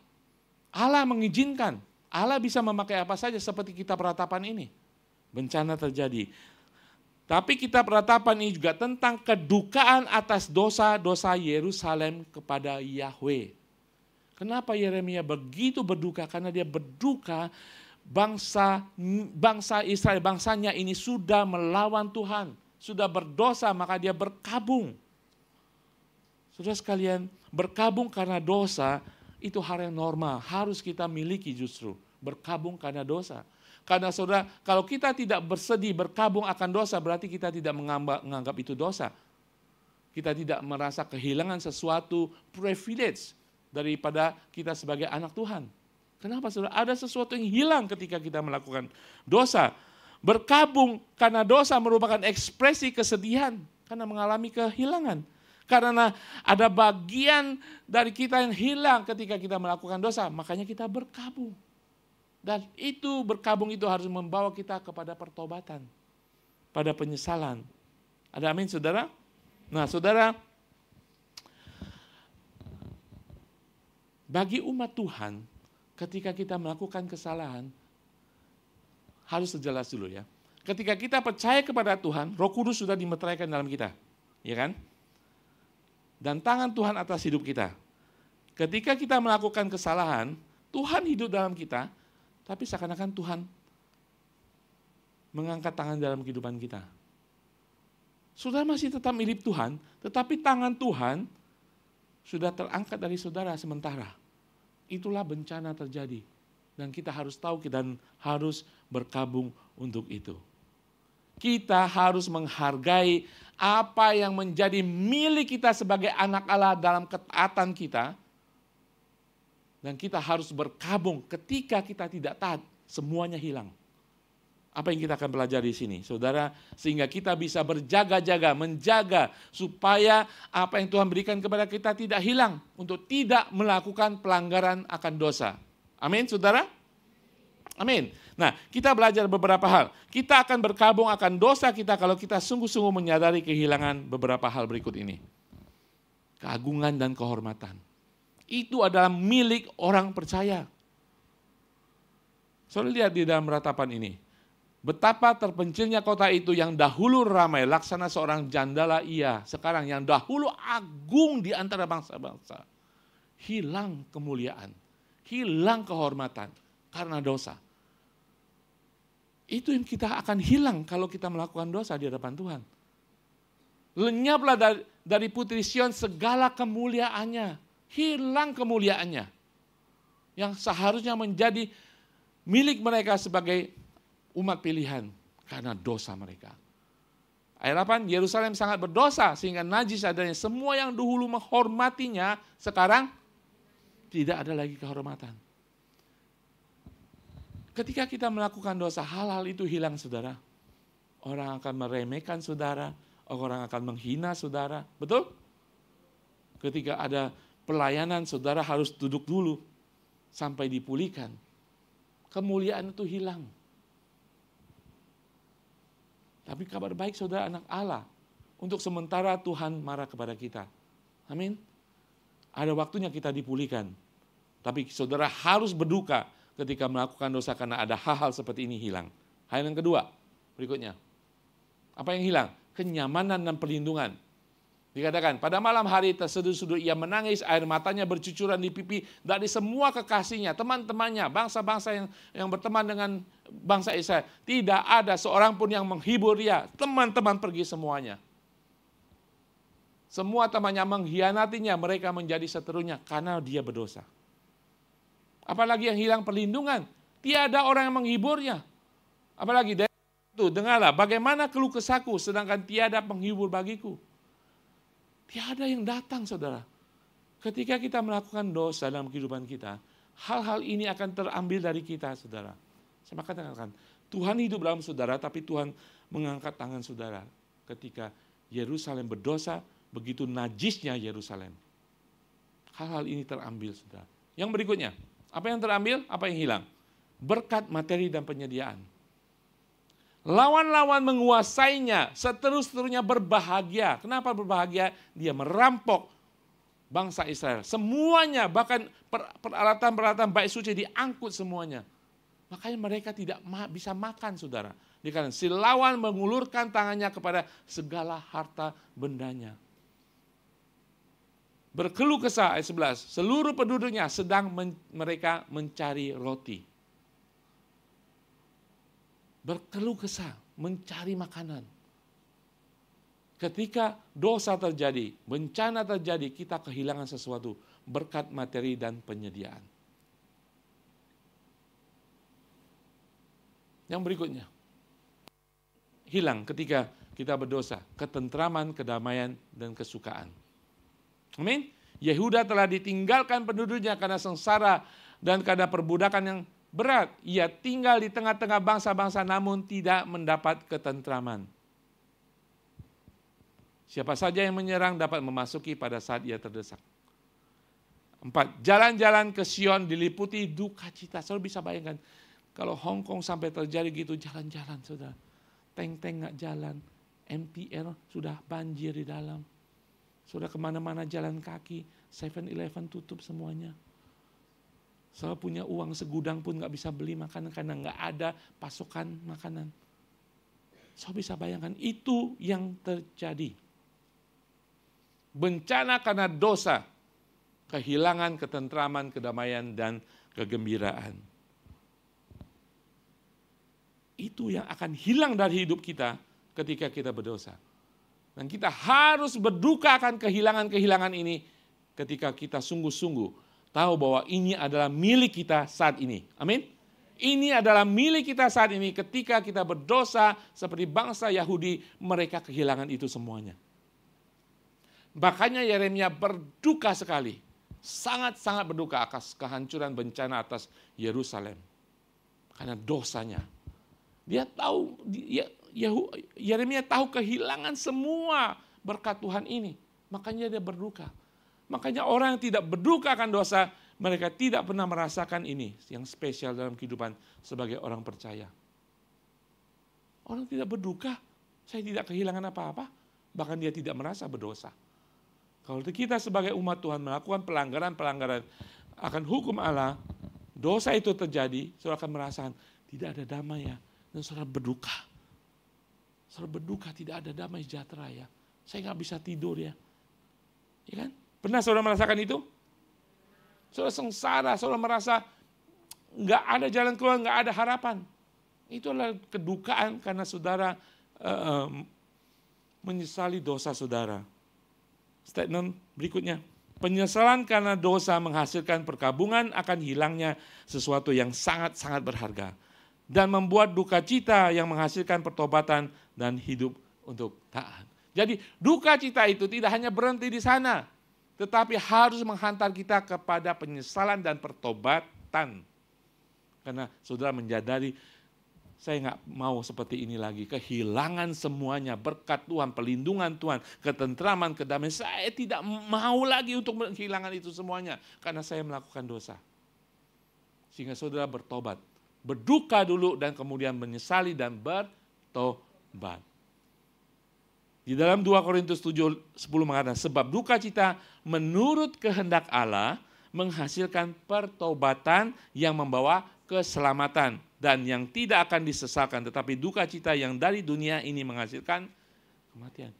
Allah mengizinkan. Allah bisa memakai apa saja seperti kitab Ratapan ini. Bencana terjadi. Tapi kitab Ratapan ini juga tentang kedukaan atas dosa-dosa Yerusalem kepada Yahweh. Kenapa Yeremia begitu berduka? Karena dia berduka bangsa Israel, bangsanya ini sudah melawan Tuhan. Sudah berdosa, maka dia berkabung. Saudara sekalian, berkabung karena dosa itu hal yang normal, harus kita miliki justru, berkabung karena dosa. Karena saudara, kalau kita tidak bersedih berkabung akan dosa, berarti kita tidak menganggap itu dosa. Kita tidak merasa kehilangan sesuatu privilege daripada kita sebagai anak Tuhan. Kenapa saudara? Ada sesuatu yang hilang ketika kita melakukan dosa. Berkabung karena dosa merupakan ekspresi kesedihan, karena mengalami kehilangan. Karena ada bagian dari kita yang hilang ketika kita melakukan dosa, makanya kita berkabung. Dan itu berkabung itu harus membawa kita kepada pertobatan, pada penyesalan. Ada amin saudara? Nah saudara, bagi umat Tuhan, ketika kita melakukan kesalahan, harus sejelas dulu ya. Ketika kita percaya kepada Tuhan, Roh Kudus sudah dimeteraikan dalam kita, ya kan? Dan tangan Tuhan atas hidup kita. Ketika kita melakukan kesalahan, Tuhan hidup dalam kita, tapi seakan-akan Tuhan mengangkat tangan dalam kehidupan kita. Saudara masih tetap milik Tuhan, tetapi tangan Tuhan sudah terangkat dari saudara sementara. Itulah bencana terjadi. Dan kita harus tahu dan harus berkabung untuk itu. Kita harus menghargai apa yang menjadi milik kita sebagai anak Allah dalam ketaatan kita. Dan kita harus berkabung ketika kita tidak taat, semuanya hilang. Apa yang kita akan pelajari di sini, saudara, sehingga kita bisa berjaga-jaga, menjaga supaya apa yang Tuhan berikan kepada kita tidak hilang, untuk tidak melakukan pelanggaran akan dosa. Amin, saudara? Amin. Nah, kita belajar beberapa hal. Kita akan berkabung akan dosa kita kalau kita sungguh-sungguh menyadari kehilangan beberapa hal berikut ini. Keagungan dan kehormatan. Itu adalah milik orang percaya. Saudara lihat di dalam Ratapan ini. Betapa terpencilnya kota itu yang dahulu ramai, laksana seorang jandala ia. Sekarang yang dahulu agung di antara bangsa-bangsa. Hilang kemuliaan, hilang kehormatan karena dosa. Itu yang kita akan hilang kalau kita melakukan dosa di hadapan Tuhan. Lenyaplah dari Putri Sion segala kemuliaannya. Hilang kemuliaannya. Yang seharusnya menjadi milik mereka sebagai umat pilihan karena dosa mereka. Ayat 8, Yerusalem sangat berdosa sehingga najis adanya. Semua yang dahulu menghormatinya sekarang tidak ada lagi kehormatan. Ketika kita melakukan dosa, hal-hal itu hilang, saudara. Orang akan meremehkan saudara, orang akan menghina saudara. Betul? Ketika ada pelayanan, saudara harus duduk dulu sampai dipulihkan. Kemuliaan itu hilang. Tapi kabar baik saudara anak Allah, untuk sementara Tuhan marah kepada kita. Amin. Ada waktunya kita dipulihkan. Tapi saudara harus berduka ketika melakukan dosa karena ada hal-hal seperti ini hilang. Hal yang kedua, berikutnya. Apa yang hilang? Kenyamanan dan perlindungan. Dikatakan, pada malam hari terseduh-seduh ia menangis, air matanya bercucuran di pipi dari semua kekasihnya, teman-temannya, bangsa-bangsa yang berteman dengan bangsa Israel. Tidak ada seorang pun yang menghibur dia, teman-teman pergi semuanya. Semua temannya mengkhianatinya, mereka menjadi seterunya karena dia berdosa. Apalagi yang hilang perlindungan, tiada orang yang menghiburnya. Apalagi dari itu, dengarlah bagaimana keluh kesahku sedangkan tiada penghibur bagiku. Tiada yang datang, saudara. Ketika kita melakukan dosa dalam kehidupan kita, hal-hal ini akan terambil dari kita, saudara. Saya katakan, Tuhan hidup dalam saudara, tapi Tuhan mengangkat tangan saudara. Ketika Yerusalem berdosa, begitu najisnya Yerusalem. Hal-hal ini terambil, saudara. Yang berikutnya, apa yang terambil, apa yang hilang? Berkat, materi, dan penyediaan. Lawan-lawan menguasainya, seterus-terusnya berbahagia. Kenapa berbahagia? Dia merampok bangsa Israel. Semuanya, bahkan peralatan-peralatan baik suci diangkut semuanya. Makanya mereka tidak bisa makan, saudara. Dikarenakan si lawan mengulurkan tangannya kepada segala harta bendanya. Berkeluh kesah, ayat 11. Seluruh penduduknya sedang mereka mencari roti. Berkeluh kesah, mencari makanan. Ketika dosa terjadi, bencana terjadi, kita kehilangan sesuatu. Berkat, materi, dan penyediaan. Yang berikutnya. Hilang ketika kita berdosa. Ketentraman, kedamaian, dan kesukaan. Amin. Yehuda telah ditinggalkan penduduknya karena sengsara dan karena perbudakan yang berat. Ia tinggal di tengah-tengah bangsa-bangsa namun tidak mendapat ketentraman. Siapa saja yang menyerang dapat memasuki pada saat ia terdesak. 4. Jalan-jalan ke Sion diliputi duka cita. Saudara bisa bayangkan kalau Hong Kong sampai terjadi gitu jalan-jalan, saudara. Tank-tank nggak jalan, MTR sudah banjir di dalam. Saudara kemana-mana jalan kaki, 7-Eleven tutup semuanya. Saya punya uang segudang pun nggak bisa beli makanan karena nggak ada pasokan makanan. Saya bisa bayangkan itu yang terjadi. Bencana karena dosa, kehilangan ketentraman, kedamaian, dan kegembiraan. Itu yang akan hilang dari hidup kita ketika kita berdosa. Dan kita harus berduka akan kehilangan-kehilangan ini ketika kita sungguh-sungguh tahu bahwa ini adalah milik kita saat ini. Amin. Ini adalah milik kita saat ini ketika kita berdosa seperti bangsa Yahudi, mereka kehilangan itu semuanya. Makanya Yeremia berduka sekali. Sangat-sangat berduka atas kehancuran bencana atas Yerusalem. Karena dosanya. Dia tahu, Yeremia tahu kehilangan semua berkat Tuhan ini. Makanya dia berduka. Makanya orang yang tidak berduka akan dosa, mereka tidak pernah merasakan ini yang spesial dalam kehidupan sebagai orang percaya. Orang tidak berduka, saya tidak kehilangan apa-apa, bahkan dia tidak merasa berdosa. Kalau kita sebagai umat Tuhan melakukan pelanggaran-pelanggaran akan hukum Allah, dosa itu terjadi, saudara akan merasakan tidak ada damai ya, Dan saudara berduka. Saudara berduka, tidak ada damai sejahtera ya. Saya nggak bisa tidur ya. Ya kan? Pernah saudara merasakan itu? Saudara sengsara, saudara merasa nggak ada jalan keluar, nggak ada harapan. Itu adalah kedukaan karena saudara menyesali dosa saudara. Statement berikutnya. Penyesalan karena dosa menghasilkan perkabungan akan hilangnya sesuatu yang sangat-sangat berharga. Dan membuat duka cita yang menghasilkan pertobatan dan hidup untuk taat. Jadi duka cita itu tidak hanya berhenti di sana. Tetapi harus menghantar kita kepada penyesalan dan pertobatan. Karena saudara menyadari, saya nggak mau seperti ini lagi. Kehilangan semuanya, berkat Tuhan, pelindungan Tuhan, ketentraman, kedamaian. Saya tidak mau lagi untuk kehilangan itu semuanya. Karena saya melakukan dosa. Sehingga saudara bertobat. Berduka dulu dan kemudian menyesali dan bertobat. Di dalam 2 Korintus 7:10 mengatakan, sebab duka cita menurut kehendak Allah menghasilkan pertobatan yang membawa keselamatan. Dan yang tidak akan disesalkan, tetapi duka cita yang dari dunia ini menghasilkan kematian.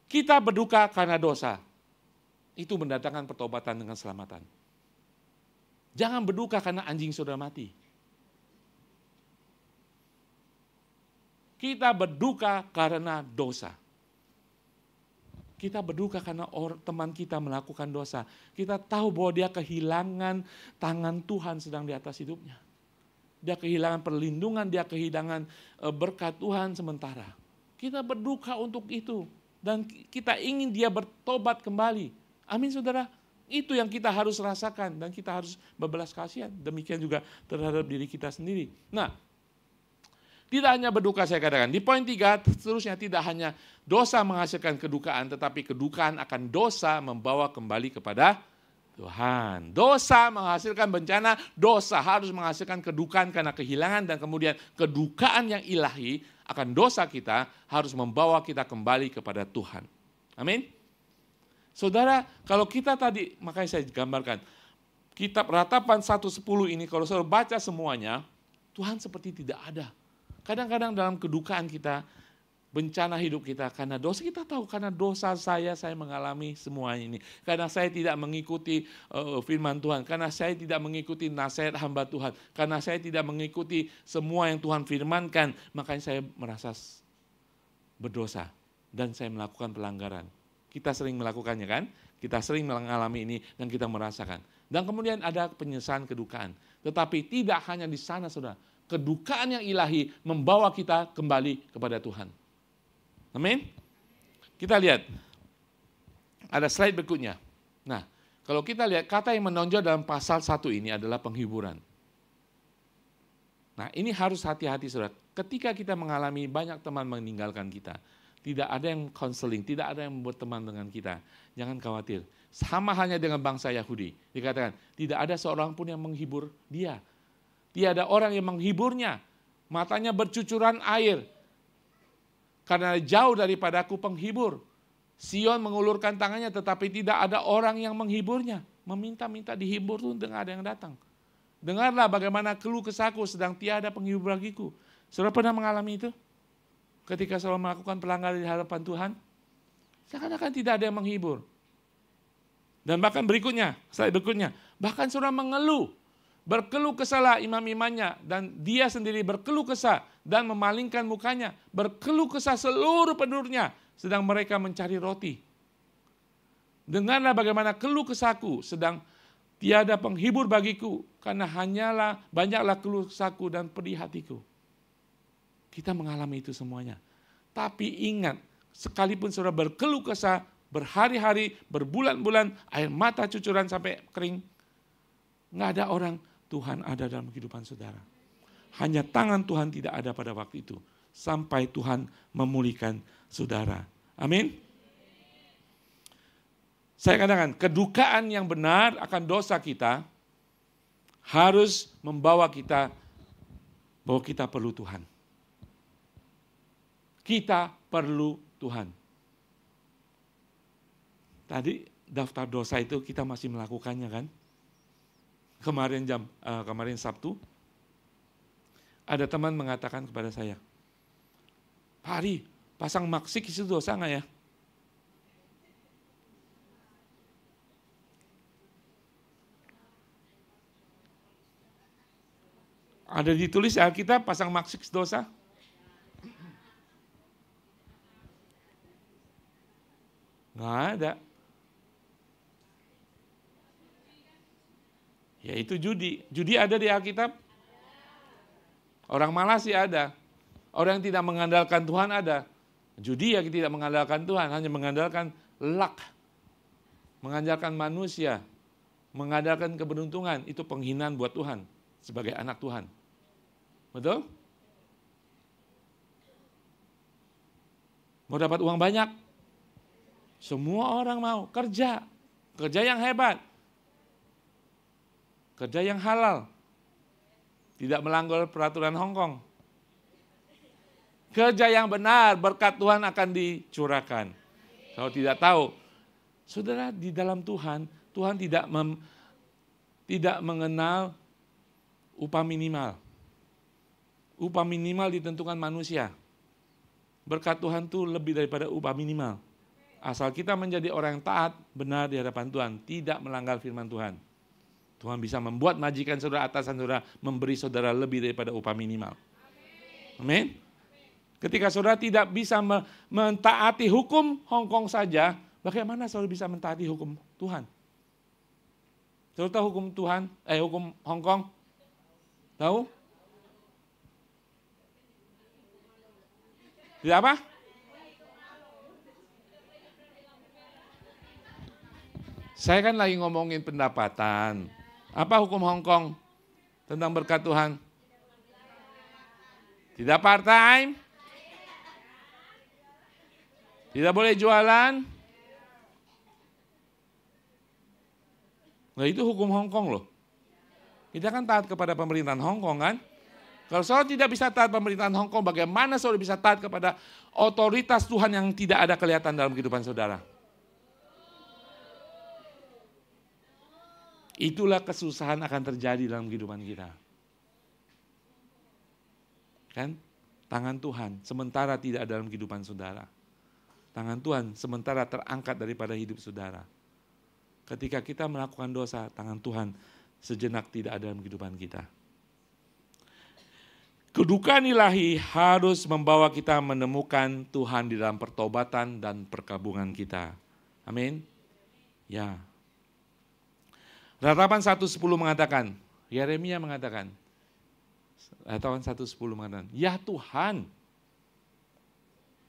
Kita berduka karena dosa. Itu mendatangkan pertobatan dengan keselamatan. Jangan berduka karena anjing saudara mati. Kita berduka karena dosa. Kita berduka karena teman kita melakukan dosa. Kita tahu bahwa dia kehilangan tangan Tuhan sedang di atas hidupnya. Dia kehilangan perlindungan, dia kehilangan berkat Tuhan sementara. Kita berduka untuk itu. Dan kita ingin dia bertobat kembali. Amin saudara. Itu yang kita harus rasakan dan kita harus berbelas kasihan. Demikian juga terhadap diri kita sendiri. Nah, tidak hanya berduka saya katakan. Di poin 3 seterusnya tidak hanya dosa menghasilkan kedukaan, tetapi kedukaan akan dosa membawa kembali kepada Tuhan. Dosa menghasilkan bencana, dosa harus menghasilkan kedukaan karena kehilangan dan kemudian kedukaan yang ilahi akan dosa kita harus membawa kita kembali kepada Tuhan. Amin. Saudara, kalau kita tadi, makanya saya gambarkan, kitab Ratapan 1:10 ini kalau saudara baca semuanya, Tuhan seperti tidak ada. Kadang-kadang dalam kedukaan kita, bencana hidup kita karena dosa, kita tahu karena dosa saya mengalami semua ini. Karena saya tidak mengikuti firman Tuhan, karena saya tidak mengikuti nasihat hamba Tuhan, karena saya tidak mengikuti semua yang Tuhan firmankan, makanya saya merasa berdosa dan saya melakukan pelanggaran. Kita sering melakukannya kan? Kita sering mengalami ini dan kita merasakan. Dan kemudian ada penyesalan kedukaan. Tetapi tidak hanya di sana saudara. Kedukaan yang ilahi membawa kita kembali kepada Tuhan. Amin. Kita lihat. Ada slide berikutnya. Nah, kalau kita lihat kata yang menonjol dalam pasal 1 ini adalah penghiburan. Nah, ini harus hati-hati saudara. Ketika kita mengalami banyak teman meninggalkan kita, tidak ada yang counseling, tidak ada yang berteman dengan kita. Jangan khawatir. Sama halnya dengan bangsa Yahudi. Dikatakan, tidak ada seorang pun yang menghibur dia. Tiada orang yang menghiburnya. Matanya bercucuran air. Karena jauh daripadaku penghibur. Sion mengulurkan tangannya tetapi tidak ada orang yang menghiburnya. Meminta-minta dihibur tuh dengan ada yang datang. Dengarlah bagaimana keluh kesahku sedang tiada penghibur bagiku. Saudara pernah mengalami itu? Ketika saudara melakukan pelanggaran di hadapan Tuhan? Seakan-akan tidak ada yang menghibur. Dan bahkan berikutnya, slide berikutnya. Bahkan saudara mengeluh. Berkeluh kesahlah imam-imamnya dan dia sendiri berkeluh kesah dan memalingkan mukanya. Berkeluh kesah seluruh penduduknya sedang mereka mencari roti. Dengarlah bagaimana keluh kesahku sedang tiada penghibur bagiku karena hanyalah banyaklah keluh kesahku dan pedih hatiku. Kita mengalami itu semuanya. Tapi ingat, sekalipun saudara berkeluh kesah berhari-hari, berbulan-bulan, air mata cucuran sampai kering, nggak ada orang. Tuhan ada dalam kehidupan saudara. Hanya tangan Tuhan tidak ada pada waktu itu. Sampai Tuhan memulihkan saudara. Amin. Saya katakan, kedukaan yang benar akan dosa kita harus membawa kita bahwa kita perlu Tuhan. Kita perlu Tuhan. Tadi daftar dosa itu kita masih melakukannya kan? Kemarin Sabtu, Ada teman mengatakan kepada saya, Pak Ari, pasang maksik itu dosa nggak ya? Ada ditulis di Alkitab pasang maksik dosa? Nggak ada. Ya itu judi. Judi ada di Alkitab? Orang malas sih ada. Orang yang tidak mengandalkan Tuhan ada. Judi ya tidak mengandalkan Tuhan, hanya mengandalkan luck. Mengandalkan manusia. Mengandalkan keberuntungan. Itu penghinaan buat Tuhan sebagai anak Tuhan. Betul? Mau dapat uang banyak? Semua orang mau kerja. Kerja yang hebat. Kerja yang halal. Tidak melanggar peraturan Hong Kong. Kerja yang benar, berkat Tuhan akan dicurahkan. Kalau tidak tahu, saudara, di dalam Tuhan, Tuhan tidak mengenal upah minimal. Upah minimal ditentukan manusia. Berkat Tuhan itu lebih daripada upah minimal. Asal kita menjadi orang yang taat, benar di hadapan Tuhan, tidak melanggar firman Tuhan. Tuhan bisa membuat majikan saudara, atasan saudara, memberi saudara lebih daripada upah minimal. Amin. Ketika saudara tidak bisa mentaati hukum Hong Kong saja, bagaimana saudara bisa mentaati hukum Tuhan? Saudara tahu hukum Tuhan, hukum Hong Kong? Tahu? Tidak apa? Saya kan lagi ngomongin pendapatan. Apa hukum Hong Kong tentang berkat Tuhan? Tidak part-time? Tidak boleh jualan? Nah itu hukum Hong Kong loh. Kita kan taat kepada pemerintahan Hong Kong kan? Kalau saudara tidak bisa taat pemerintahan Hong Kong, bagaimana saudara bisa taat kepada otoritas Tuhan yang tidak ada kelihatan dalam kehidupan saudara? Itulah kesusahan akan terjadi dalam kehidupan kita. Kan? Tangan Tuhan sementara tidak ada dalam kehidupan saudara. Tangan Tuhan sementara terangkat daripada hidup saudara. Ketika kita melakukan dosa, tangan Tuhan sejenak tidak ada dalam kehidupan kita. Kedukaan ilahi harus membawa kita menemukan Tuhan di dalam pertobatan dan perkabungan kita. Amin. Ya. Ratapan 1:10 mengatakan, Yeremia mengatakan, Ratapan 1:10 mengatakan, ya Tuhan.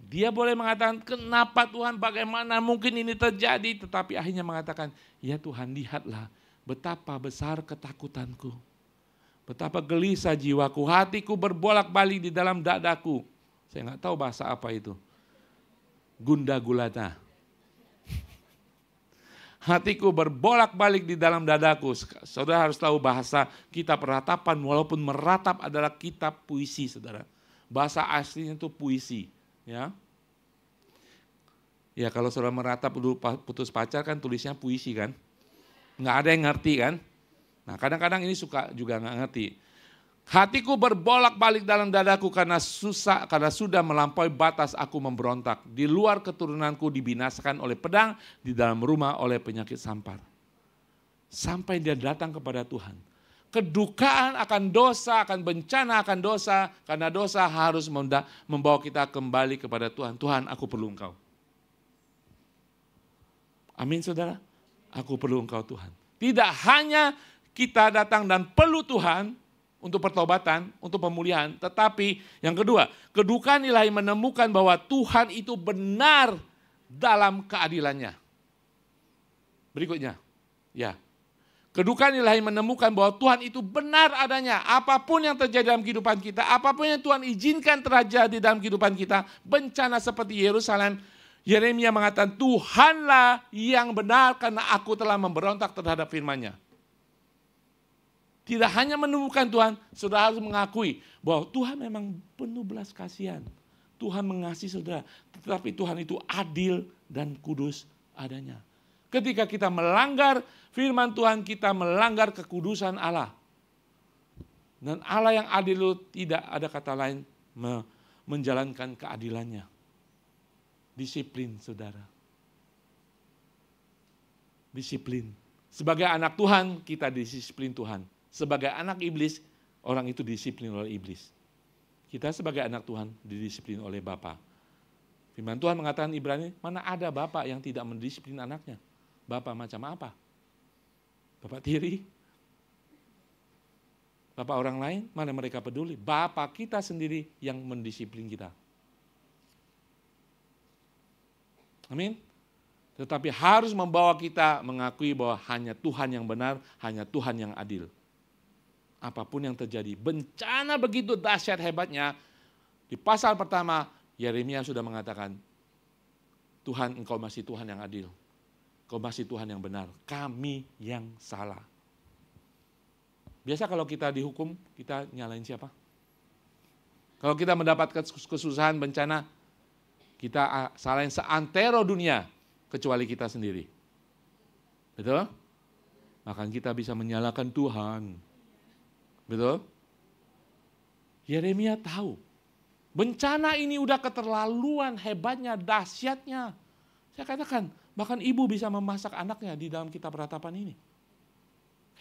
Dia boleh mengatakan, kenapa Tuhan, bagaimana mungkin ini terjadi, tetapi akhirnya mengatakan, ya Tuhan, lihatlah betapa besar ketakutanku. Betapa gelisah jiwaku, hatiku berbolak-balik di dalam dadaku. Saya nggak tahu bahasa apa itu. Gunda gulata. Hatiku berbolak-balik di dalam dadaku. Saudara harus tahu bahasa kitab ratapan, walaupun meratap adalah kitab puisi, saudara. Bahasa aslinya itu puisi. Ya kalau saudara meratap dulu putus pacar kan tulisnya puisi kan. Nggak ada yang ngerti kan. Nah kadang-kadang ini suka juga nggak ngerti. Hatiku berbolak-balik dalam dadaku karena sudah melampaui batas aku memberontak. Di luar keturunanku dibinasakan oleh pedang, di dalam rumah oleh penyakit sampar. Sampai dia datang kepada Tuhan. Kedukaan akan dosa, akan bencana akan dosa, karena dosa harus membawa kita kembali kepada Tuhan. Tuhan, aku perlu Engkau. Amin saudara, aku perlu Engkau Tuhan. Tidak hanya kita datang dan perlu Tuhan untuk pertobatan, untuk pemulihan. Tetapi yang kedua, kedukaan ilahi menemukan bahwa Tuhan itu benar dalam keadilannya. Berikutnya, ya. Kedukaan ilahi menemukan bahwa Tuhan itu benar adanya. Apapun yang terjadi dalam kehidupan kita, apapun yang Tuhan izinkan terjadi dalam kehidupan kita, bencana seperti Yerusalem, Yeremia mengatakan, Tuhanlah yang benar karena aku telah memberontak terhadap firman-Nya. Tidak hanya menemukan Tuhan, saudara harus mengakui bahwa Tuhan memang penuh belas kasihan. Tuhan mengasihi saudara, tetapi Tuhan itu adil dan kudus adanya. Ketika kita melanggar firman Tuhan, kita melanggar kekudusan Allah. Dan Allah yang adil itu tidak ada kata lain menjalankan keadilannya. Disiplin, saudara. Disiplin. Sebagai anak Tuhan, kita disiplin Tuhan. Sebagai anak iblis, orang itu disiplin oleh iblis. Kita sebagai anak Tuhan didisiplin oleh Bapa. Firman Tuhan mengatakan Ibrani, mana ada Bapa yang tidak mendisiplin anaknya? Bapa macam apa? Bapak tiri? Bapak orang lain, mana mereka peduli? Bapak kita sendiri yang mendisiplin kita. Amin. Tetapi harus membawa kita mengakui bahwa hanya Tuhan yang benar, hanya Tuhan yang adil. Apapun yang terjadi, bencana begitu dahsyat hebatnya, di pasal pertama, Yeremia sudah mengatakan, Tuhan, Engkau masih Tuhan yang adil. Engkau masih Tuhan yang benar. Kami yang salah. Biasa kalau kita dihukum, kita nyalain siapa? Kalau kita mendapat kesusahan, bencana, kita salahin seantero dunia, kecuali kita sendiri. Betul? Maka kita bisa menyalahkan Tuhan. Betul? Yeremia tahu. Bencana ini udah keterlaluan, hebatnya, dahsyatnya. Saya katakan, bahkan ibu bisa memasak anaknya di dalam kitab ratapan ini.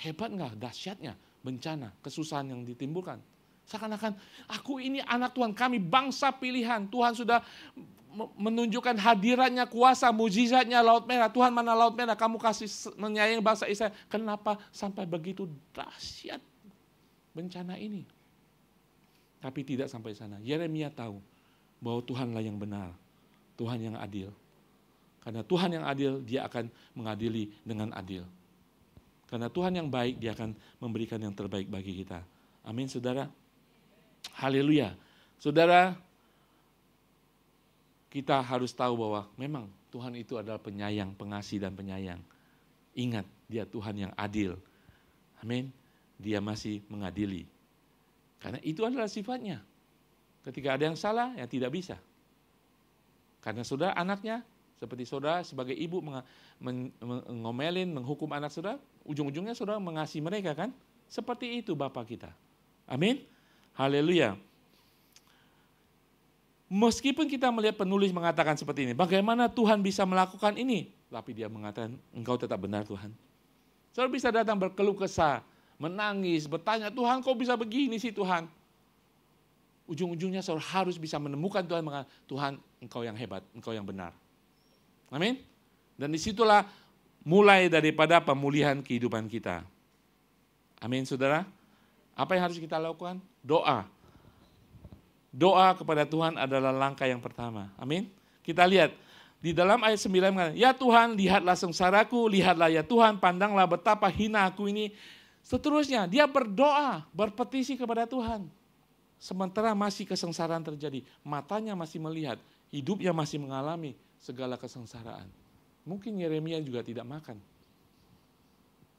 Hebat nggak dahsyatnya bencana, kesusahan yang ditimbulkan. Seakan-akan, aku ini anak Tuhan, kami bangsa pilihan. Tuhan sudah menunjukkan hadiratnya, kuasa, mujizatnya Laut Merah. Tuhan, mana Laut Merah? Kamu kasih menyayangi bangsa Israel. Kenapa sampai begitu dahsyat bencana ini? Tapi tidak sampai sana. Yeremia tahu bahwa Tuhanlah yang benar. Tuhan yang adil. Karena Tuhan yang adil, dia akan mengadili dengan adil. Karena Tuhan yang baik, dia akan memberikan yang terbaik bagi kita. Amin, saudara. Haleluya. Saudara, kita harus tahu bahwa memang Tuhan itu adalah penyayang, pengasih dan penyayang. Ingat, dia Tuhan yang adil. Amin. Dia masih mengadili. Karena itu adalah sifatnya. Ketika ada yang salah, ya tidak bisa. Karena saudara anaknya, seperti saudara sebagai ibu ngomelin, menghukum anak saudara, ujung-ujungnya saudara mengasihi mereka kan? Seperti itu Bapa kita. Amin. Haleluya. Meskipun kita melihat penulis mengatakan seperti ini, bagaimana Tuhan bisa melakukan ini? Tapi dia mengatakan, Engkau tetap benar Tuhan. Saudara bisa datang berkeluh kesah, menangis, bertanya, Tuhan kok bisa begini sih Tuhan? Ujung-ujungnya saudara harus bisa menemukan Tuhan, Tuhan Engkau yang hebat, Engkau yang benar. Amin. Dan disitulah mulai daripada pemulihan kehidupan kita. Amin, saudara. Apa yang harus kita lakukan? Doa. Doa kepada Tuhan adalah langkah yang pertama. Amin. Kita lihat di dalam ayat 9 mengatakan, ya Tuhan lihatlah sengsaraku, lihatlah ya Tuhan pandanglah betapa hina aku ini. Seterusnya dia berdoa, berpetisi kepada Tuhan. Sementara masih kesengsaraan terjadi, matanya masih melihat, hidupnya masih mengalami segala kesengsaraan. Mungkin Yeremia juga tidak makan.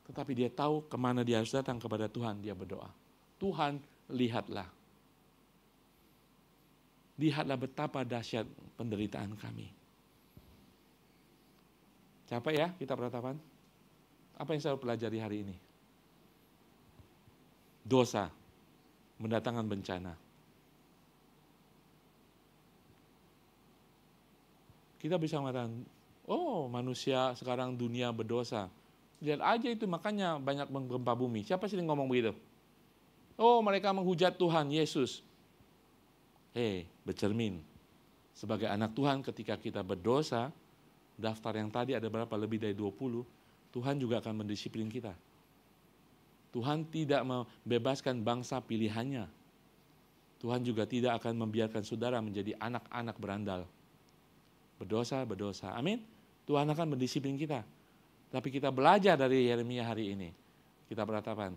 Tetapi dia tahu kemana dia harus datang kepada Tuhan, dia berdoa. Tuhan, lihatlah. Lihatlah betapa dahsyat penderitaan kami. Capek ya kita peratapan? Apa yang saya pelajari hari ini? Dosa mendatangkan bencana. Kita bisa mengatakan, oh manusia sekarang dunia berdosa. Lihat aja itu makanya banyak gempa bumi. Siapa sih yang ngomong begitu? Oh mereka menghujat Tuhan, Yesus. Bercermin. Sebagai anak Tuhan ketika kita berdosa, daftar yang tadi ada berapa? Lebih dari 20. Tuhan juga akan mendisiplin kita. Tuhan tidak membebaskan bangsa pilihannya. Tuhan juga tidak akan membiarkan saudara menjadi anak-anak berandal. Berdosa. Amin. Tuhan akan mendisiplin kita. Tapi kita belajar dari Yeremia hari ini. Kita beratapan.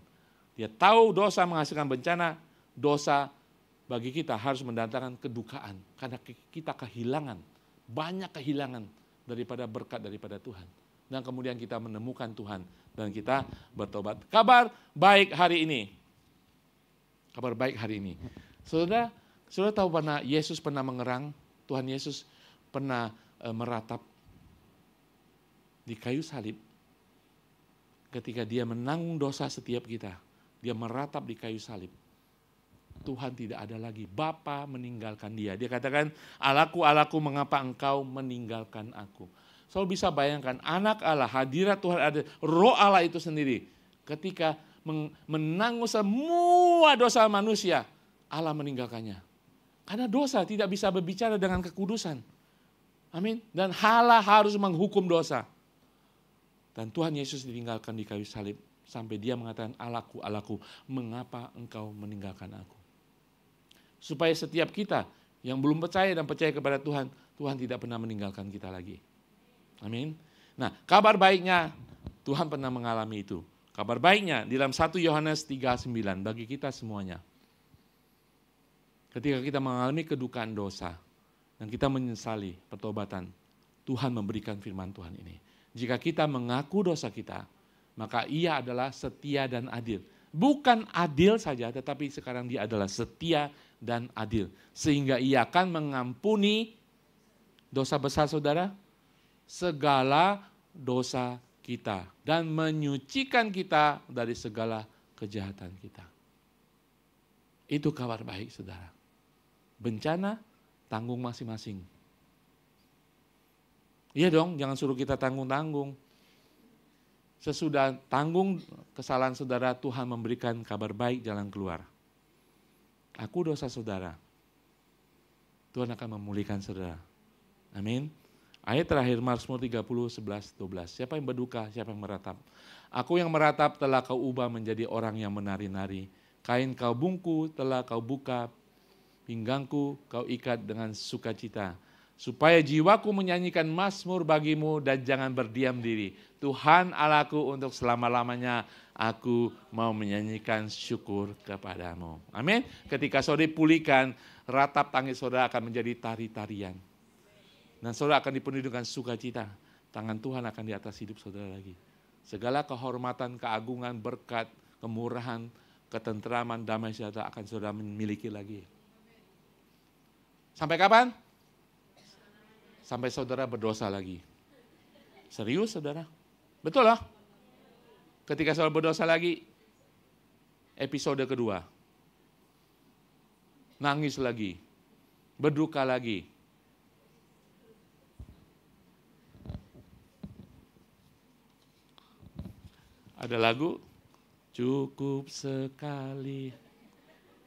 Dia tahu dosa menghasilkan bencana. Dosa bagi kita harus mendatangkan kedukaan. Karena kita kehilangan. Banyak kehilangan daripada berkat daripada Tuhan. Dan kemudian kita menemukan Tuhan. Dan kita bertobat. Kabar baik hari ini. Kabar baik hari ini. Saudara tahu pernah Yesus pernah mengerang. Tuhan Yesus pernah meratap di kayu salib. Ketika dia menanggung dosa setiap kita. Dia meratap di kayu salib. Tuhan tidak ada lagi. Bapa meninggalkan dia. Dia katakan, Allahku, Allahku, mengapa engkau meninggalkan aku? Saudara bisa bayangkan, anak Allah, hadirat Tuhan ada, roh Allah itu sendiri. Ketika menanggung semua dosa manusia, Allah meninggalkannya. Karena dosa tidak bisa berbicara dengan kekudusan. Amin. Dan Allah harus menghukum dosa. Dan Tuhan Yesus ditinggalkan di kayu salib. Sampai dia mengatakan, Allahku, Allahku, mengapa engkau meninggalkan aku? Supaya setiap kita yang belum percaya dan percaya kepada Tuhan, Tuhan tidak pernah meninggalkan kita lagi. Amin. Nah, kabar baiknya Tuhan pernah mengalami itu. Kabar baiknya di dalam 1 Yohanes 3:9 bagi kita semuanya. Ketika kita mengalami kedukaan dosa dan kita menyesali pertobatan, Tuhan memberikan firman Tuhan ini. Jika kita mengaku dosa kita, maka Ia adalah setia dan adil. Bukan adil saja, tetapi sekarang Dia adalah setia dan adil. Sehingga Ia akan mengampuni dosa besar saudara, segala dosa kita. Dan menyucikan kita dari segala kejahatan kita. Itu kabar baik saudara. Bencana, tanggung masing-masing. Iya dong, jangan suruh kita tanggung-tanggung. Sesudah tanggung kesalahan saudara, Tuhan memberikan kabar baik jalan keluar. Aku dosa saudara. Tuhan akan memulihkan saudara. Amin. Ayat terakhir Mazmur 30, 11, 12. Siapa yang berduka, siapa yang meratap? Aku yang meratap telah kau ubah menjadi orang yang menari-nari. Kain kau bungku telah kau buka, pinggangku kau ikat dengan sukacita. Supaya jiwaku menyanyikan mazmur bagimu dan jangan berdiam diri. Tuhan Allahku, untuk selama-lamanya aku mau menyanyikan syukur kepadamu. Amin. Ketika saudara pulihkan, ratap tangis saudara akan menjadi tari-tarian. Dan saudara akan dipenuhi dengan sukacita. Tangan Tuhan akan di atas hidup saudara lagi. Segala kehormatan, keagungan, berkat, kemurahan, ketentraman, damai sejahtera akan saudara memiliki lagi. Sampai kapan? Sampai saudara berdosa lagi. Serius saudara? Betul lah. Ketika saudara berdosa lagi, episode kedua. Nangis lagi. Berduka lagi. Ada lagu, cukup sekali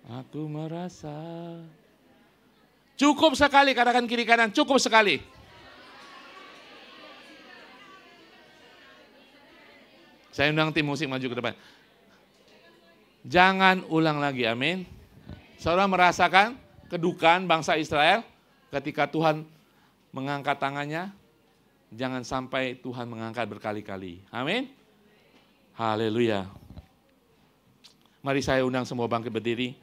aku merasa. Cukup sekali, katakan kiri kanan, cukup sekali. Saya undang tim musik maju ke depan. Jangan ulang lagi, amin. Saudara merasakan kedukaan bangsa Israel ketika Tuhan mengangkat tangannya? Jangan sampai Tuhan mengangkat berkali-kali, amin. Haleluya. Mari saya undang semua bangkit berdiri.